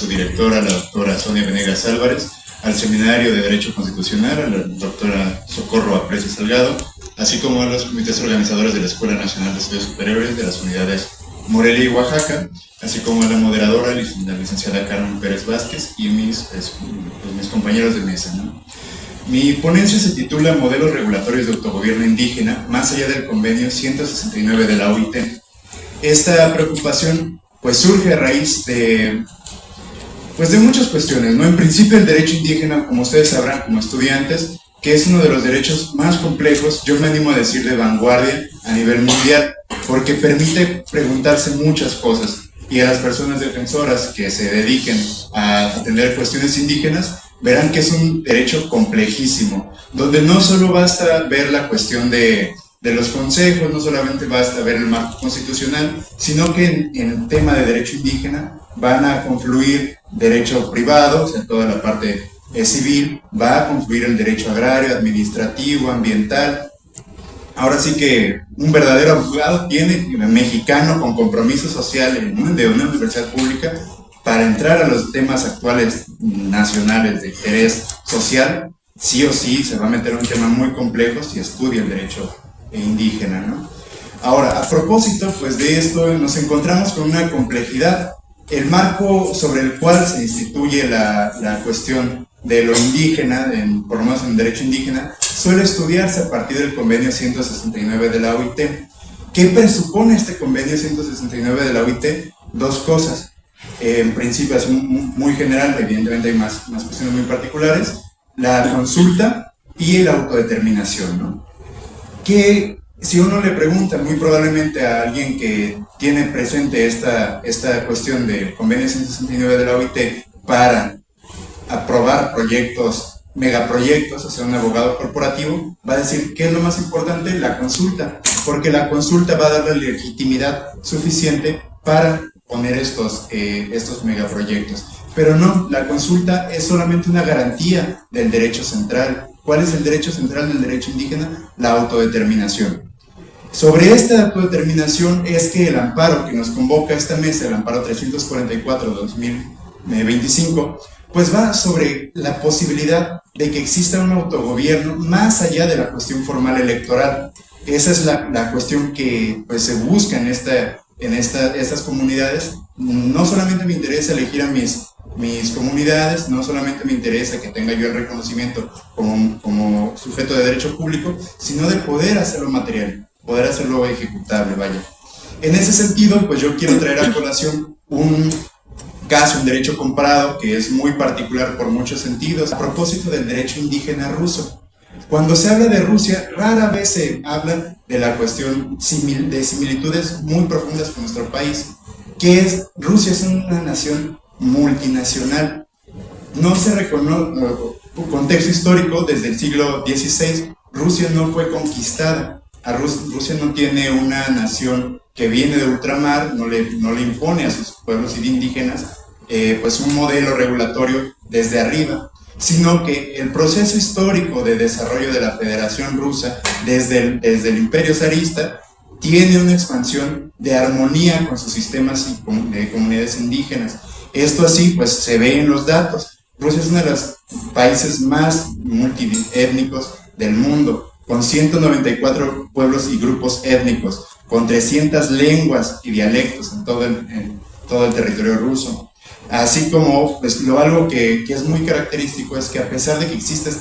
su directora, la doctora Sonia Venegas Álvarez, al Seminario de Derecho Constitucional, a la doctora Socorro Aprecio Salgado, así como a los comités organizadores de la Escuela Nacional de Estudios Superiores de las unidades Morelia y Oaxaca, así como a la moderadora, la licenciada Carmen Pérez Vázquez, y mis compañeros de mesa, ¿no? Mi ponencia se titula Modelos regulatorios de autogobierno indígena, más allá del convenio 169 de la OIT. Esta preocupación pues surge a raíz de muchas cuestiones, ¿no? En principio el derecho indígena, como ustedes sabrán como estudiantes, que es uno de los derechos más complejos, yo me animo a decir de vanguardia a nivel mundial, porque permite preguntarse muchas cosas, y a las personas defensoras que se dediquen a atender cuestiones indígenas verán que es un derecho complejísimo, donde no solo basta ver la cuestión de los consejos, no solamente basta ver el marco constitucional, sino que en el tema de derecho indígena van a confluir derecho privado, o sea, toda la parte civil, va a confluir el derecho agrario, administrativo, ambiental. Ahora sí que un verdadero abogado mexicano con compromiso social de una universidad pública para entrar a los temas actuales nacionales de interés social, sí o sí se va a meter en un tema muy complejo si estudia el derecho indígena, ¿no? Ahora, a propósito pues de esto, nos encontramos con una complejidad. El marco sobre el cual se instituye la cuestión de lo indígena, por lo menos en derecho indígena, suele estudiarse a partir del convenio 169 de la OIT. ¿Qué presupone este convenio 169 de la OIT? Dos cosas. En principio es muy general, evidentemente hay más cuestiones muy particulares, la consulta y la autodeterminación, ¿no? Que si uno le pregunta muy probablemente a alguien que tiene presente esta cuestión del convenio 169 de la OIT para aprobar proyectos, megaproyectos, o sea, un abogado corporativo, va a decir, ¿qué es lo más importante? La consulta, porque la consulta va a darle legitimidad suficiente para poner estos megaproyectos. Pero no, la consulta es solamente una garantía del derecho central. ¿Cuál es el derecho central del derecho indígena? La autodeterminación. Sobre esta autodeterminación es que el amparo que nos convoca a esta mesa, el amparo 344-2025, pues va sobre la posibilidad de que exista un autogobierno más allá de la cuestión formal electoral. Esa es la cuestión que pues, se busca en estas comunidades. No solamente me interesa elegir a mis comunidades, no solamente me interesa que tenga yo el reconocimiento como sujeto de derecho público, sino de poder hacerlo material, poder hacerlo ejecutable, vaya. En ese sentido, pues yo quiero traer a colación un caso, un derecho comparado, que es muy particular por muchos sentidos, a propósito del derecho indígena ruso. Cuando se habla de Rusia, rara vez se habla de la cuestión de similitudes muy profundas con nuestro país, que es, Rusia es una nación multinacional. No se reconoce, contexto histórico, desde el siglo XVI, Rusia no fue conquistada. Rusia no tiene una nación que viene de ultramar, no le impone a sus pueblos indígenas pues un modelo regulatorio desde arriba, sino que el proceso histórico de desarrollo de la Federación Rusa desde el Imperio zarista tiene una expansión de armonía con sus sistemas de comunidades indígenas. Esto así pues se ve en los datos. Rusia es uno de los países más multiétnicos del mundo, con 194 pueblos y grupos étnicos, con 300 lenguas y dialectos en todo el territorio ruso. Así como pues, algo que es muy característico es que a pesar de que existe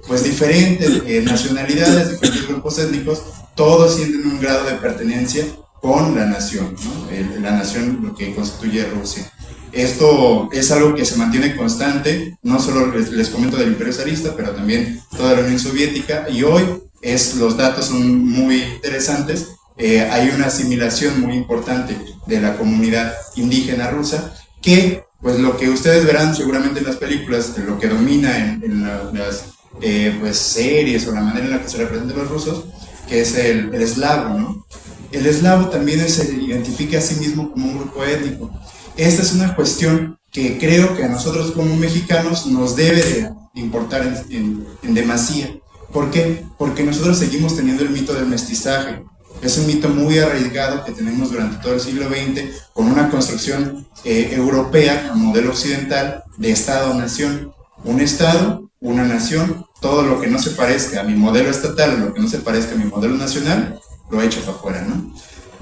pues, diferentes nacionalidades, diferentes grupos étnicos, todos sienten un grado de pertenencia con la nación, ¿no? La nación lo que constituye Rusia. Esto es algo que se mantiene constante, no solo les comento del Imperio zarista, pero también toda la Unión Soviética, y hoy los datos son muy interesantes. Hay una asimilación muy importante de la comunidad indígena rusa, que pues lo que ustedes verán seguramente en las películas, lo que domina en las pues, series o la manera en la que se representan los rusos, que es el eslavo, ¿no? El eslavo también se identifica a sí mismo como un grupo étnico. Esta es una cuestión que creo que a nosotros como mexicanos nos debe de importar en demasía. ¿Por qué? Porque nosotros seguimos teniendo el mito del mestizaje. Es un mito muy arraigado que tenemos durante todo el siglo XX con una construcción europea, a modelo occidental, de Estado-nación. Un Estado, una nación, todo lo que no se parezca a mi modelo estatal, lo que no se parezca a mi modelo nacional, lo echo para afuera, ¿no?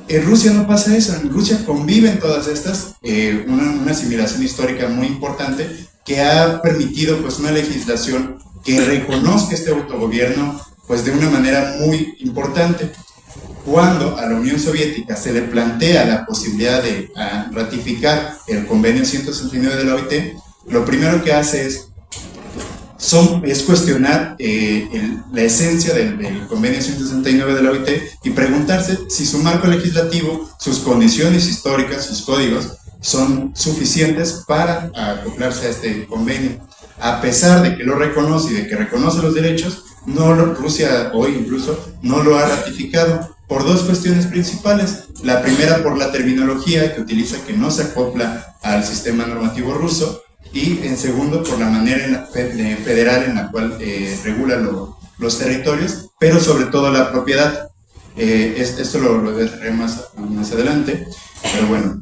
En Rusia no pasa eso, en Rusia conviven todas estas, una asimilación histórica muy importante que ha permitido pues una legislación que reconozca este autogobierno pues de una manera muy importante. Cuando a la Unión Soviética se le plantea la posibilidad de ratificar el convenio 169 de la OIT, lo primero que hace es cuestionar la esencia del convenio 169 de la OIT y preguntarse si su marco legislativo, sus condiciones históricas, sus códigos, son suficientes para acoplarse a este convenio. A pesar de que lo reconoce y de que reconoce los derechos, Rusia hoy incluso no lo ha ratificado por dos cuestiones principales. La primera, por la terminología que utiliza, que no se acopla al sistema normativo ruso, y en segundo, por la manera federal en la cual regula los territorios, pero sobre todo la propiedad. Esto lo dejaré más adelante, pero bueno.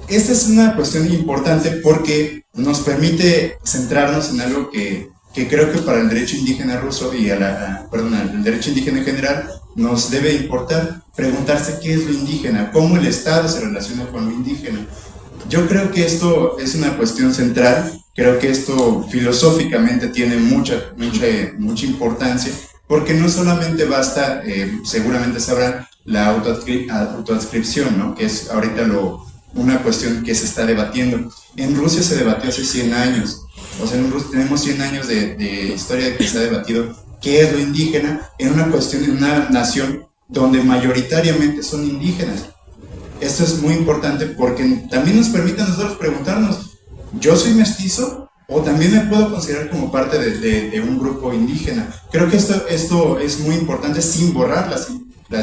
Esta es una cuestión importante porque nos permite centrarnos en algo que creo que para el derecho indígena ruso y el derecho indígena en general nos debe importar, preguntarse qué es lo indígena, cómo el Estado se relaciona con lo indígena. Yo creo que esto es una cuestión central, creo que esto filosóficamente tiene mucha importancia, porque no solamente basta, seguramente sabrán, la autoadscripción, ¿no? Que es ahorita una cuestión que se está debatiendo. En Rusia se debatió hace 100 años, o sea, en Rusia tenemos 100 años de historia de que se ha debatido qué es lo indígena en una cuestión, en una nación donde mayoritariamente son indígenas. Esto es muy importante porque también nos permite a nosotros preguntarnos, ¿yo soy mestizo o también me puedo considerar como parte de un grupo indígena? Creo que esto es muy importante sin borrar las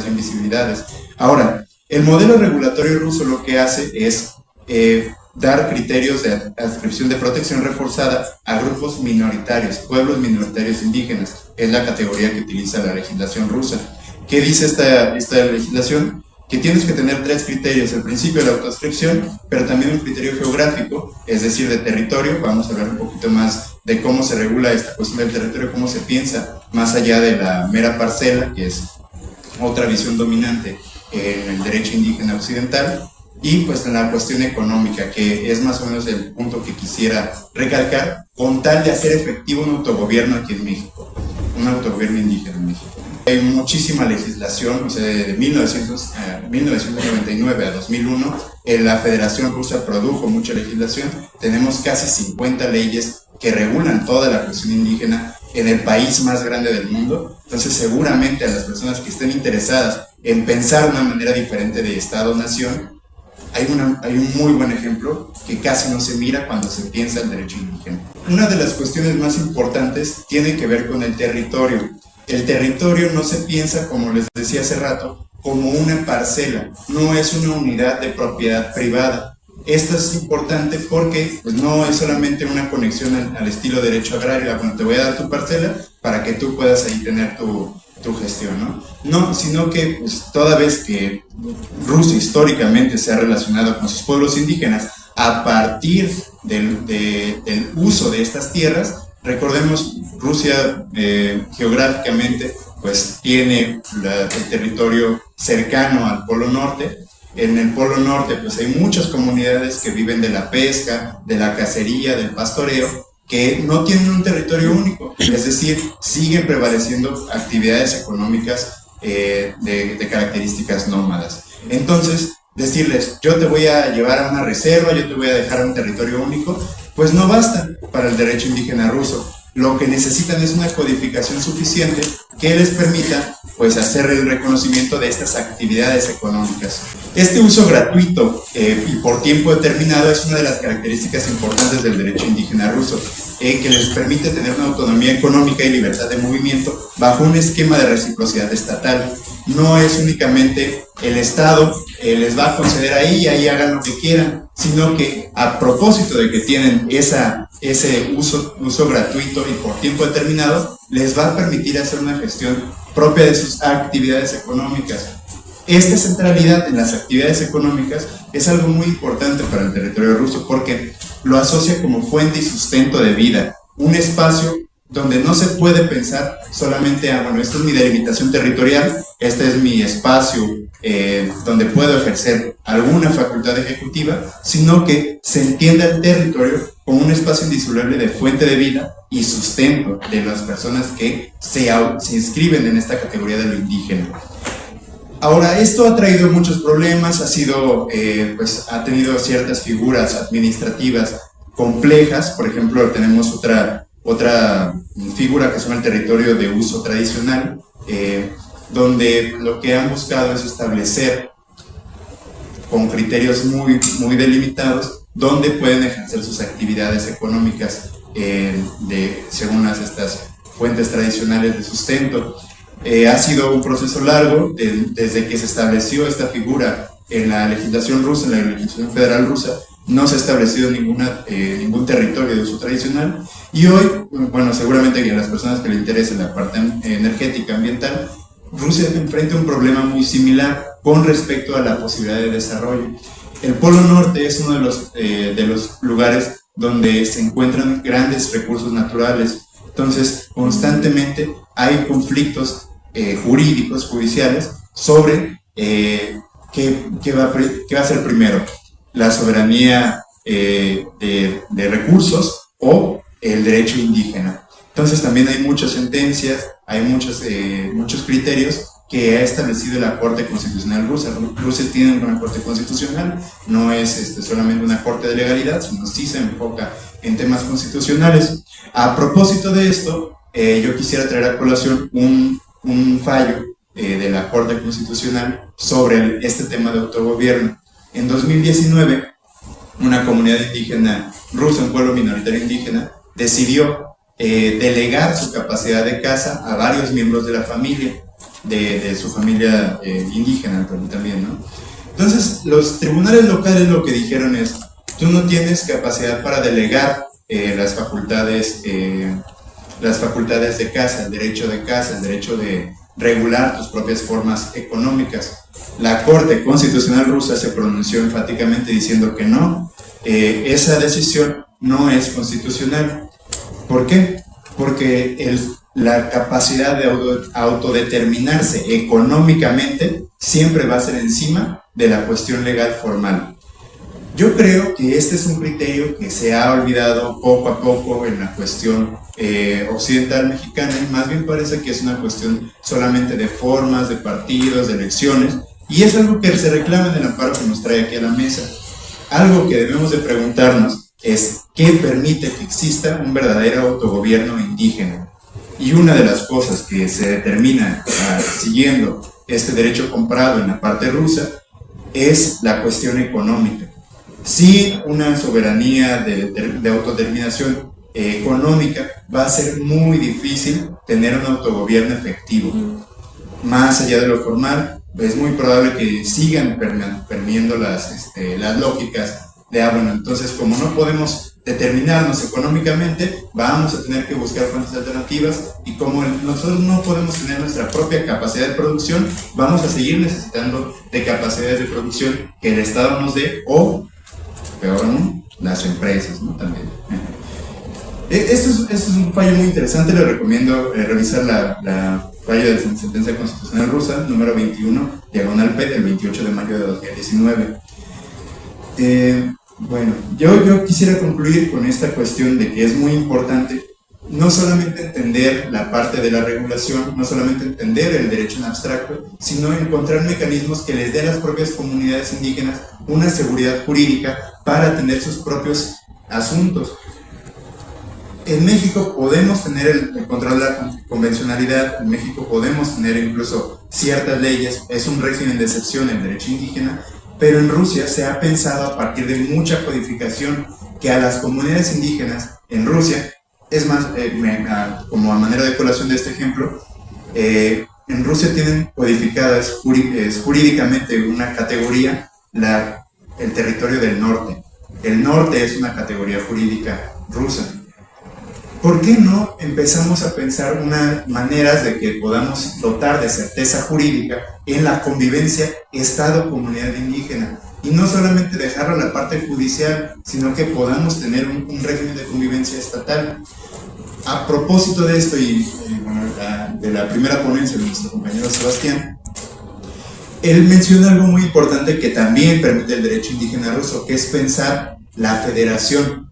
invisibilidades. Ahora, el modelo regulatorio ruso lo que hace es dar criterios de adscripción de protección reforzada a grupos minoritarios, pueblos minoritarios indígenas. Es la categoría que utiliza la legislación rusa. ¿Qué dice esta legislación? Que tienes que tener 3 criterios: el principio de la autoadscripción, pero también un criterio geográfico, es decir, de territorio. Vamos a hablar un poquito más de cómo se regula esta cuestión del territorio, cómo se piensa más allá de la mera parcela, que es otra visión dominante en el derecho indígena occidental, y pues en la cuestión económica, que es más o menos el punto que quisiera recalcar, con tal de hacer efectivo un autogobierno aquí en México, un autogobierno indígena en México. Hay muchísima legislación, o sea, de 1999 a 2001, la Federación Rusa produjo mucha legislación. Tenemos casi 50 leyes que regulan toda la cuestión indígena en el país más grande del mundo. Entonces, seguramente a las personas que estén interesadas en pensar una manera diferente de Estado-nación, hay un muy buen ejemplo que casi no se mira cuando se piensa el derecho indígena. Una de las cuestiones más importantes tiene que ver con el territorio. El territorio no se piensa, como les decía hace rato, como una parcela, no es una unidad de propiedad privada. Esto es importante porque pues, no es solamente una conexión al estilo derecho agrario, cuando te voy a dar tu parcela para que tú puedas ahí tener tu gestión, ¿no? No, sino que pues, toda vez que Rusia históricamente se ha relacionado con sus pueblos indígenas a partir del uso de estas tierras. Recordemos, Rusia geográficamente pues tiene el territorio cercano al Polo Norte. En el Polo Norte pues hay muchas comunidades que viven de la pesca, de la cacería, del pastoreo, que no tienen un territorio único, es decir, siguen prevaleciendo actividades económicas de características nómadas. Entonces, decirles, yo te voy a llevar a una reserva, yo te voy a dejar un territorio único, pues no basta para el derecho indígena ruso. Lo que necesitan es una codificación suficiente que les permita pues, hacer el reconocimiento de estas actividades económicas. Este uso gratuito y por tiempo determinado es una de las características importantes del derecho indígena ruso, que les permite tener una autonomía económica y libertad de movimiento bajo un esquema de reciprocidad estatal. No es únicamente el Estado les va a conceder ahí y ahí hagan lo que quieran, sino que a propósito de que tienen ese uso gratuito y por tiempo determinado, les va a permitir hacer una gestión propia de sus actividades económicas. Esta centralidad en las actividades económicas es algo muy importante para el territorio ruso porque lo asocia como fuente y sustento de vida, un espacio donde no se puede pensar solamente, bueno, esta es mi delimitación territorial, este es mi espacio donde puedo ejercer alguna facultad ejecutiva, sino que se entiende el territorio como un espacio indisoluble de fuente de vida y sustento de las personas que se inscriben en esta categoría de lo indígena. Ahora, esto ha traído muchos problemas, ha tenido ciertas figuras administrativas complejas. Por ejemplo, tenemos otra figura que se llama el territorio de uso tradicional, donde lo que han buscado es establecer con criterios muy delimitados dónde pueden ejercer sus actividades económicas según estas fuentes tradicionales de sustento. Ha sido un proceso largo desde que se estableció esta figura en la legislación rusa, en la legislación federal rusa. No se ha establecido ningún territorio de uso tradicional, y hoy, bueno, seguramente que a las personas que les interese la parte energética ambiental, Rusia enfrenta un problema muy similar con respecto a la posibilidad de desarrollo. El Polo Norte es uno de los lugares donde se encuentran grandes recursos naturales, entonces constantemente hay conflictos jurídicos, judiciales, sobre qué va a ser primero, la soberanía de recursos o el derecho indígena. Entonces también hay muchas sentencias, hay muchos criterios que ha establecido la Corte Constitucional rusa. Rusia tiene una Corte Constitucional, no es solamente una Corte de legalidad, sino sí se enfoca en temas constitucionales. A propósito de esto, yo quisiera traer a colación un fallo de la Corte Constitucional sobre este tema de autogobierno. En 2019, una comunidad indígena rusa, un pueblo minoritario indígena, decidió delegar su capacidad de caza a varios miembros de la familia, de su familia indígena también, ¿no? Entonces, los tribunales locales lo que dijeron es: tú no tienes capacidad para delegar las facultades de caza, el derecho de caza, el derecho de regular tus propias formas económicas. La Corte Constitucional rusa se pronunció enfáticamente diciendo que no, esa decisión no es constitucional. ¿Por qué? Porque la capacidad de autodeterminarse económicamente siempre va a ser encima de la cuestión legal formal. Yo creo que este es un criterio que se ha olvidado poco a poco en la cuestión occidental mexicana, y más bien parece que es una cuestión solamente de formas, de partidos, de elecciones, y es algo que se reclama en el amparo que nos trae aquí a la mesa. Algo que debemos de preguntarnos es: ¿qué permite que exista un verdadero autogobierno indígena? Y una de las cosas que se determina siguiendo este derecho comparado en la parte rusa es la cuestión económica. Sin una soberanía de autodeterminación económica, va a ser muy difícil tener un autogobierno efectivo. Más allá de lo formal, es muy probable que sigan permeando las lógicas de, bueno, entonces como no podemos determinarnos económicamente, vamos a tener que buscar fuentes alternativas, y como nosotros no podemos tener nuestra propia capacidad de producción, vamos a seguir necesitando de capacidades de producción que el Estado nos dé, o peor aún, las empresas, ¿no? También. Esto es un fallo muy interesante. Les recomiendo revisar la fallo de la sentencia constitucional rusa, número 21, diagonal P, del 28 de mayo de 2019. Bueno, yo quisiera concluir con esta cuestión de que es muy importante no solamente entender la parte de la regulación, no solamente entender el derecho en abstracto, sino encontrar mecanismos que les den a las propias comunidades indígenas una seguridad jurídica para atender sus propios asuntos. En México podemos tener el control de la convencionalidad, en México podemos tener incluso ciertas leyes, es un régimen de excepción el derecho indígena, pero en Rusia se ha pensado a partir de mucha codificación que a las comunidades indígenas en Rusia, es más, como a manera de colación de este ejemplo, en Rusia tienen codificadas jurídicamente una categoría, el territorio del norte. El norte es una categoría jurídica rusa. ¿por qué no empezamos a pensar unas maneras de que podamos dotar de certeza jurídica en la convivencia Estado-comunidad indígena? Y no solamente dejarlo a la parte judicial, sino que podamos tener un régimen de convivencia estatal. A propósito de esto y bueno, de la primera ponencia de nuestro compañero Sebastián, él menciona algo muy importante que también permite el derecho indígena ruso, que es pensar la federación.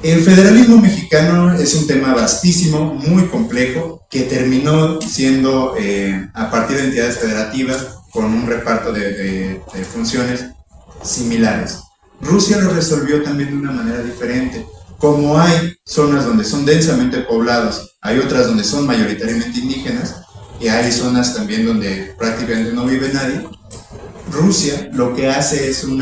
El federalismo mexicano es un tema vastísimo, muy complejo, que terminó siendo a partir de entidades federativas con un reparto de funciones similares. Rusia lo resolvió también de una manera diferente. Como hay zonas donde son densamente poblados, hay otras donde son mayoritariamente indígenas, y hay zonas también donde prácticamente no vive nadie, Rusia lo que hace es un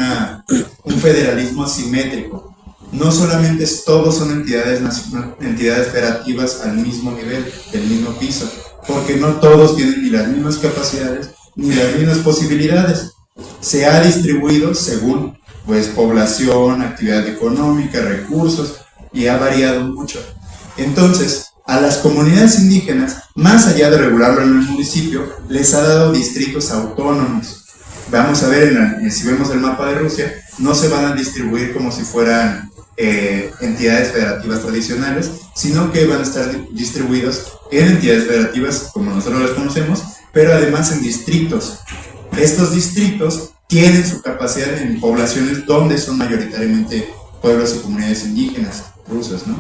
federalismo asimétrico. No solamente todos son entidades federativas al mismo nivel, del mismo piso, porque no todos tienen ni las mismas capacidades ni las mismas posibilidades. Se ha distribuido según pues población, actividad económica, recursos, y ha variado mucho. Entonces, a las comunidades indígenas, más allá de regularlo en el municipio, les ha dado distritos autónomos. Vamos a ver, si vemos el mapa de Rusia, no se van a distribuir como si fueran entidades federativas tradicionales, sino que van a estar distribuidos en entidades federativas como nosotros las conocemos, pero además en distritos. Estos distritos tienen su capacidad en poblaciones donde son mayoritariamente pueblos y comunidades indígenas rusas, ¿no?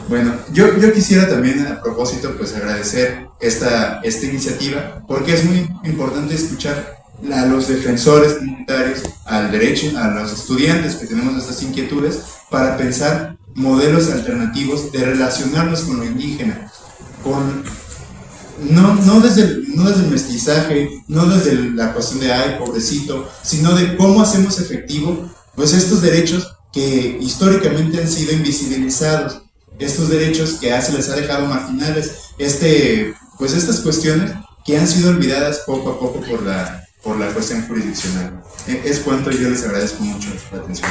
Bueno, yo quisiera también a propósito pues agradecer esta iniciativa, porque es muy importante escuchar a los defensores comunitarios, al derecho, a los estudiantes que tenemos estas inquietudes, para pensar modelos alternativos de relacionarnos con lo indígena, no desde el mestizaje, no desde la cuestión de ay, pobrecito, sino de cómo hacemos efectivo pues estos derechos que históricamente han sido invisibilizados, estos derechos que se les ha dejado marginales, pues estas cuestiones que han sido olvidadas poco a poco por la cuestión jurisdiccional. Es cuanto, yo les agradezco mucho la atención.